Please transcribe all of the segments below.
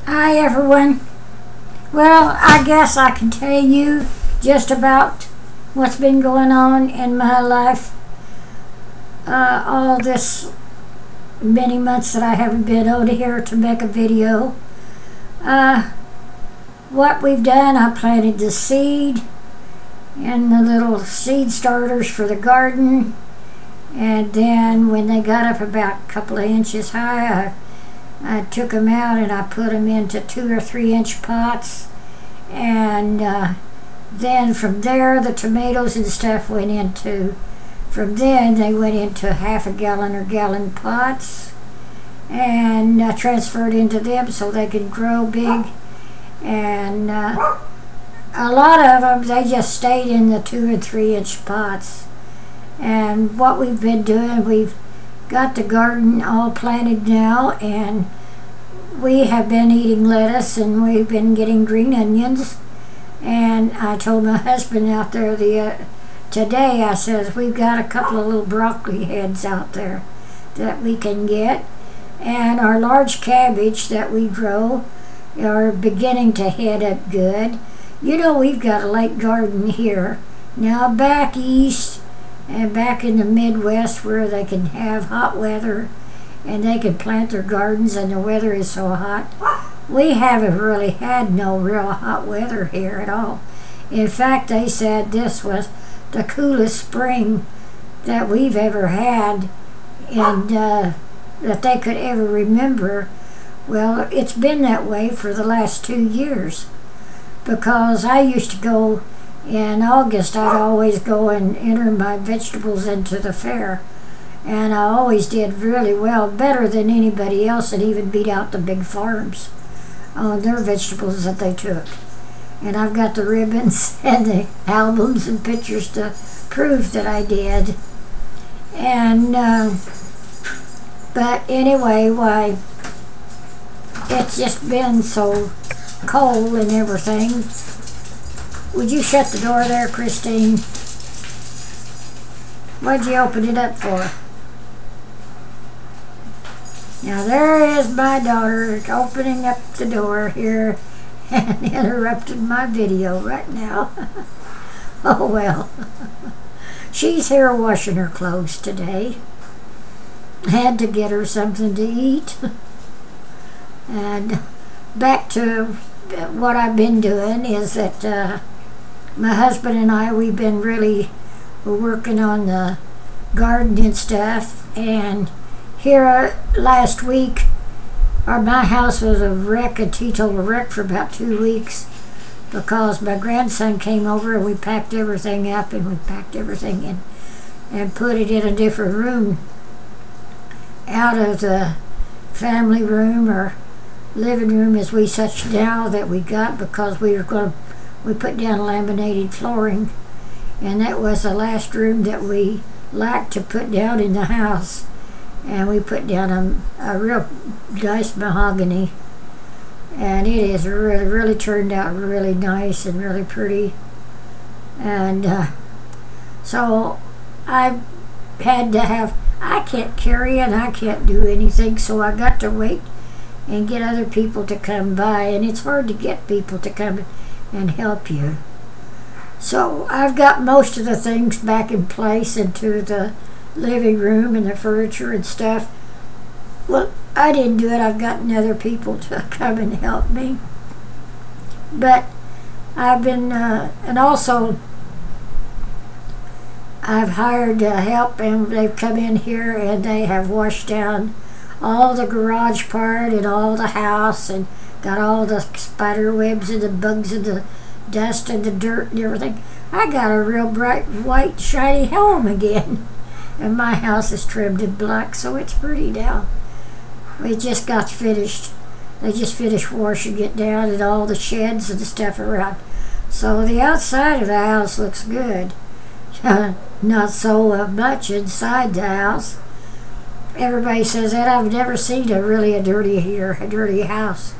Hi everyone. Well, I guess I can tell you just about what's been going on in my life all this many months that I haven't been over here to make a video. What we've done, I planted the seed and the little seed starters for the garden, and then when they got up about a couple of inches high, I took them out and I put them into 2 or 3 inch pots, and then from there the tomatoes and stuff went into, from then they went into half a gallon or gallon pots, and transferred into them so they could grow big. And a lot of them, they just stayed in the 2 and 3 inch pots. And what we've been doing, we've got the garden all planted now, and we have been eating lettuce and we've been getting green onions. And I told my husband out there today, I says, we've got a couple of little broccoli heads out there that we can get, and our large cabbage that we grow are beginning to head up good. You know, we've got a lake garden here. Now back east and back in the Midwest, where they can have hot weather and they can plant their gardens and the weather is so hot, we haven't really had no real hot weather here at all. In fact, they said this was the coolest spring that we've ever had, and that they could ever remember. Well, it's been that way for the last 2 years, because I used to go in August. I'd always go and enter my vegetables into the fair, and I always did really well, better than anybody else, and even beat out the big farms on their vegetables that they took. And I've got the ribbons and the albums and pictures to prove that I did. And but anyway, why, it's just been so cold and everything. Would you shut the door there, Christine? What'd you open it up for? Now there is my daughter opening up the door here and interrupting my video right now. Oh well. She's here washing her clothes today. Had to get her something to eat. And back to what I've been doing is that my husband and I, we've been really working on the garden and stuff. And here last week, my house was a wreck, a teetotal wreck for about 2 weeks, because my grandson came over and we packed everything up and we packed everything in and put it in a different room out of the family room or living room as we such now that we got, because we put down laminated flooring, and that was the last room that we liked to put down in the house. And we put down a real nice mahogany, and it has really turned out really nice and really pretty. And so I've had to have, I can't carry and I can't do anything, so I got to wait and get other people to come by, and it's hard to get people to come and help you. So I've got most of the things back in place into the living room and the furniture and stuff. Well, I didn't do it. I've gotten other people to come and help me. But I've been, and also I've hired help, and they've come in here and they have washed down all the garage part and all the house, and got all the spider webs and the bugs and the dust and the dirt and everything. I got a real bright white shiny home again. And my house is trimmed in black, so it's pretty now. We just got finished. They just finished washing it down and all the sheds and the stuff around. So the outside of the house looks good. Not so much inside the house. Everybody says that. I've never seen a dirty house.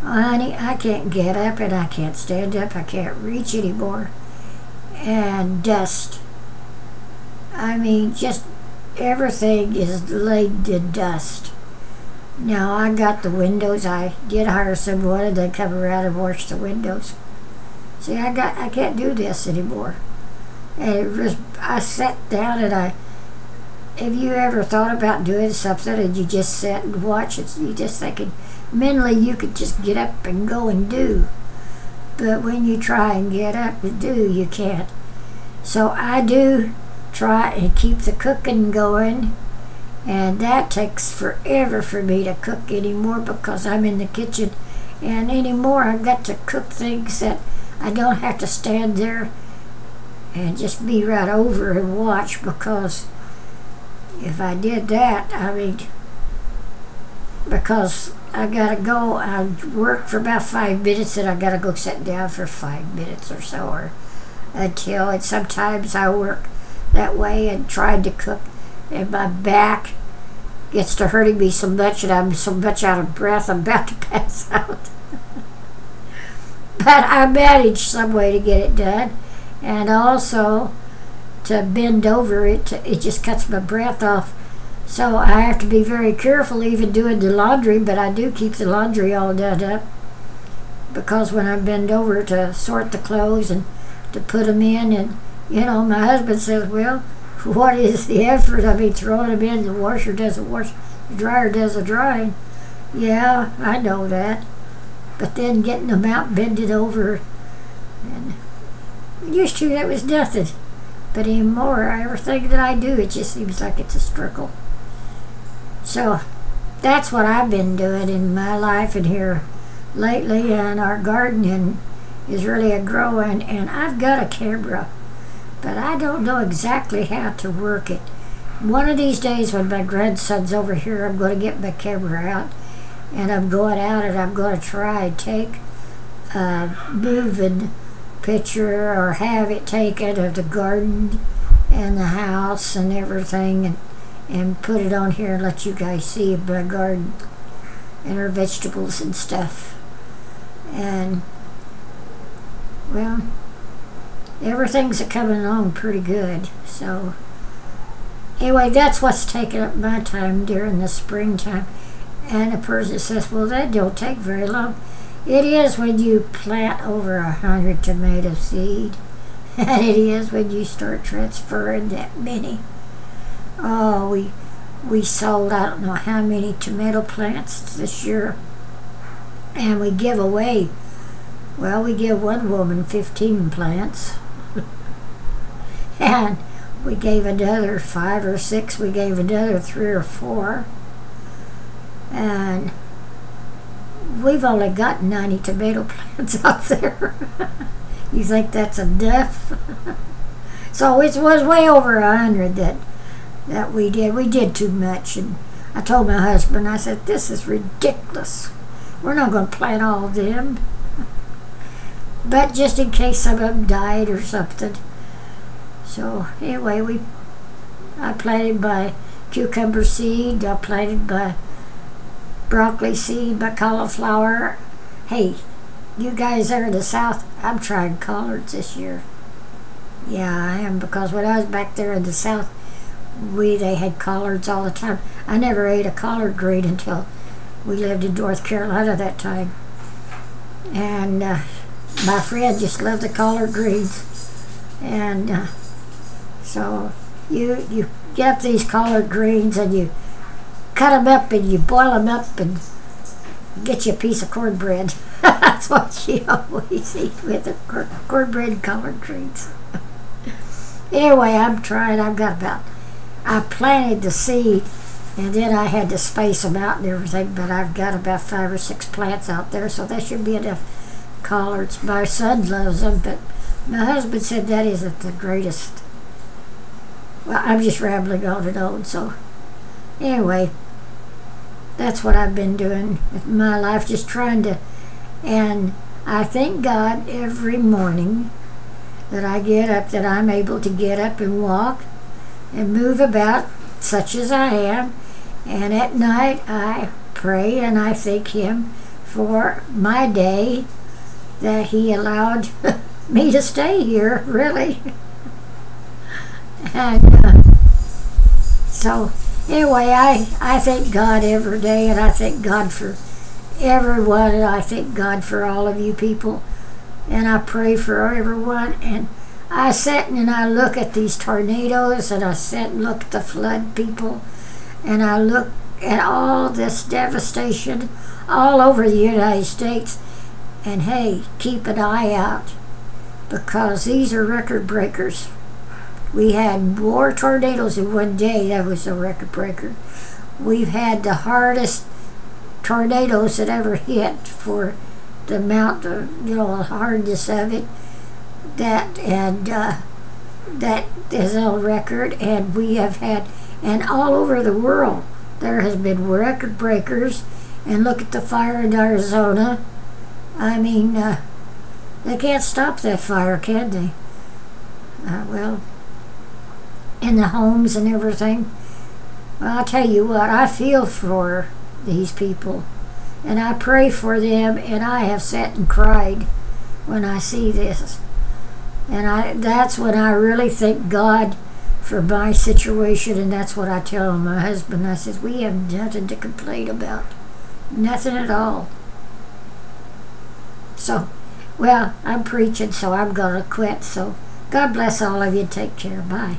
Honey, I can't get up and I can't stand up. I can't reach anymore. And dust. I mean, just everything is laid in dust. Now I got the windows. I did hire someone to come around and wash the windows. See, I can't do this anymore. And it was, I sat down and have you ever thought about doing something and you just sit and watch it? You just thinking mentally you could just get up and go and do. But when you try and get up and do, you can't. So I do try and keep the cooking going. And that takes forever for me to cook anymore because I'm in the kitchen. And anymore I've got to cook things that I don't have to stand there and just be right over and watch, because if I did that, I mean, because I gotta go, I work for about 5 minutes and I gotta go sit down for 5 minutes or so, or until, and sometimes I work that way and trying to cook and my back gets to hurting me so much and I'm so much out of breath I'm about to pass out. But I manage some way to get it done, and also to bend over it just cuts my breath off. So I have to be very careful even doing the laundry, but I do keep the laundry all done up, because when I bend over to sort the clothes and to put them in, and my husband says, well, what is the effort? I mean, throwing them in, the washer does the wash, the dryer does the drying. Yeah, I know that. But then getting them out, bending over, and used to that was nothing. But anymore, everything that I do, it just seems like it's a struggle. So that's what I've been doing in my life and here lately, and our gardening is really a growing, and I've got a camera, but I don't know exactly how to work it. One of these days when my grandson's over here, I'm going to get my camera out, and I'm going out and I'm going to try and take a moving picture or have it taken of the garden and the house and everything, and put it on here and let you guys see my garden and our vegetables and stuff. And well, everything's coming along pretty good. So anyway, that's what's taking up my time during the springtime. And a person says, well, that don't take very long. It is when you plant over 100 tomato seed, and it is when you start transferring that many. Oh, we sold I don't know how many tomato plants this year, and we give away, well, we give one woman 15 plants, and we gave another 5 or 6, we gave another 3 or 4, and we've only got 90 tomato plants out there. You think that's enough? So it was way over 100 that we did. We did too much, and I told my husband, I said, this is ridiculous. We're not going to plant all of them. But just in case some of them died or something. So anyway, I planted my cucumber seed, I planted my broccoli seed, my cauliflower. Hey, you guys there in the south, I'm trying collards this year. Yeah, I am, because when I was back there in the south, they had collards all the time. I never ate a collard green until we lived in North Carolina that time. And my friend just loved the collard greens. And so you get up these collard greens and you cut them up and you boil them up and get you a piece of cornbread. That's what you always eat with the cornbread and collard greens. Anyway, I'm trying. I planted the seed, and then I had to space them out and everything, but I've got about 5 or 6 plants out there, so that should be enough collards. My son loves them, but my husband said that isn't the greatest. Well, I'm just rambling on and on, so anyway, that's what I've been doing with my life, just trying to, and I thank God every morning that I get up, that I'm able to get up and walk and move about such as I am, and at night I pray and I thank Him for my day, that He allowed me to stay here, really. And so Anyway, I thank God every day, and I thank God for everyone, and I thank God for all of you people, and I pray for everyone. And I sit and I look at these tornadoes, and I sit and look at the flood people, and I look at all this devastation all over the United States. And hey, keep an eye out, because these are record breakers. We had more tornadoes in one day. That was a record breaker. We've had the hardest tornadoes that ever hit for the amount of, hardness of it. That is on record. And we have had, and all over the world, there has been record breakers. And look at the fire in Arizona. I mean, they can't stop that fire, can they? Well, in the homes and everything. Well, I'll tell you what, I feel for these people, and I pray for them, and I have sat and cried when I see this. And that's when I really thank God for my situation, and that's what I tell my husband. I says, we have nothing to complain about. Nothing at all. So, well, I'm preaching, so I'm going to quit. So, God bless all of you. Take care. Bye.